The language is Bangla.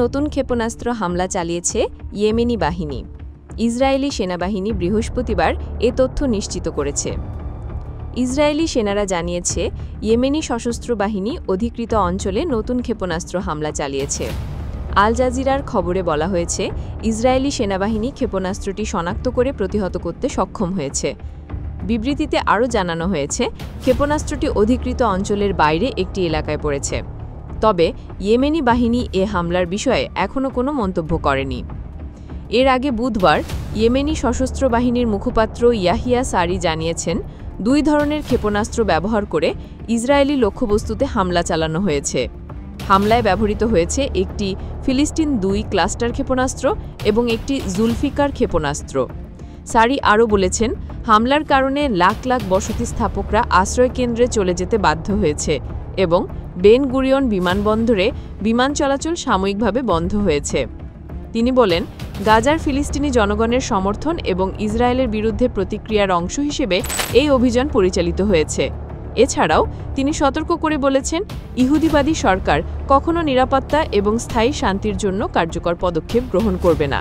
নতুন ক্ষেপণাস্ত্র হামলা চালিয়েছে ইয়েমেনি বাহিনী। ইসরায়েলি সেনাবাহিনী বৃহস্পতিবার এ তথ্য নিশ্চিত করেছে। ইসরায়েলি সেনারা জানিয়েছে, ইয়েমেনি সশস্ত্র বাহিনী অধিকৃত অঞ্চলে নতুন ক্ষেপণাস্ত্র হামলা চালিয়েছে। আল জাজিরার খবরে বলা হয়েছে, ইসরায়েলি সেনাবাহিনী ক্ষেপণাস্ত্রটি শনাক্ত করে প্রতিহত করতে সক্ষম হয়েছে। বিবৃতিতে আরও জানানো হয়েছে, ক্ষেপণাস্ত্রটি অধিকৃত অঞ্চলের বাইরে একটি এলাকায় পড়েছে। তবে ইয়েমেনি বাহিনী এ হামলার বিষয়ে এখনও কোনো মন্তব্য করেনি। এর আগে বুধবার ইয়েমেনি সশস্ত্র বাহিনীর মুখপাত্র ইয়াহিয়া সারি জানিয়েছেন, 2 ধরনের ক্ষেপণাস্ত্র ব্যবহার করে ইসরায়েলি লক্ষ্যবস্তুতে হামলা চালানো হয়েছে। হামলায় ব্যবহৃত হয়েছে একটি ফিলিস্তিন 2 ক্লাস্টার ক্ষেপণাস্ত্র এবং একটি জুলফিকার ক্ষেপণাস্ত্র। সারি আরও বলেছেন, হামলার কারণে লাখ লাখ বসতি স্থাপকরা আশ্রয়কেন্দ্রে চলে যেতে বাধ্য হয়েছে এবং বেন গুরিয়ন বিমানবন্দরে বিমান চলাচল সাময়িকভাবে বন্ধ হয়েছে। তিনি বলেন, গাজার ফিলিস্তিনি জনগণের সমর্থন এবং ইসরায়েলের বিরুদ্ধে প্রতিক্রিয়ার অংশ হিসেবে এই অভিযান পরিচালিত হয়েছে। এছাড়াও তিনি সতর্ক করে বলেছেন, ইহুদিবাদী সরকার কখনো নিরাপত্তা এবং স্থায়ী শান্তির জন্য কার্যকর পদক্ষেপ গ্রহণ করবে না।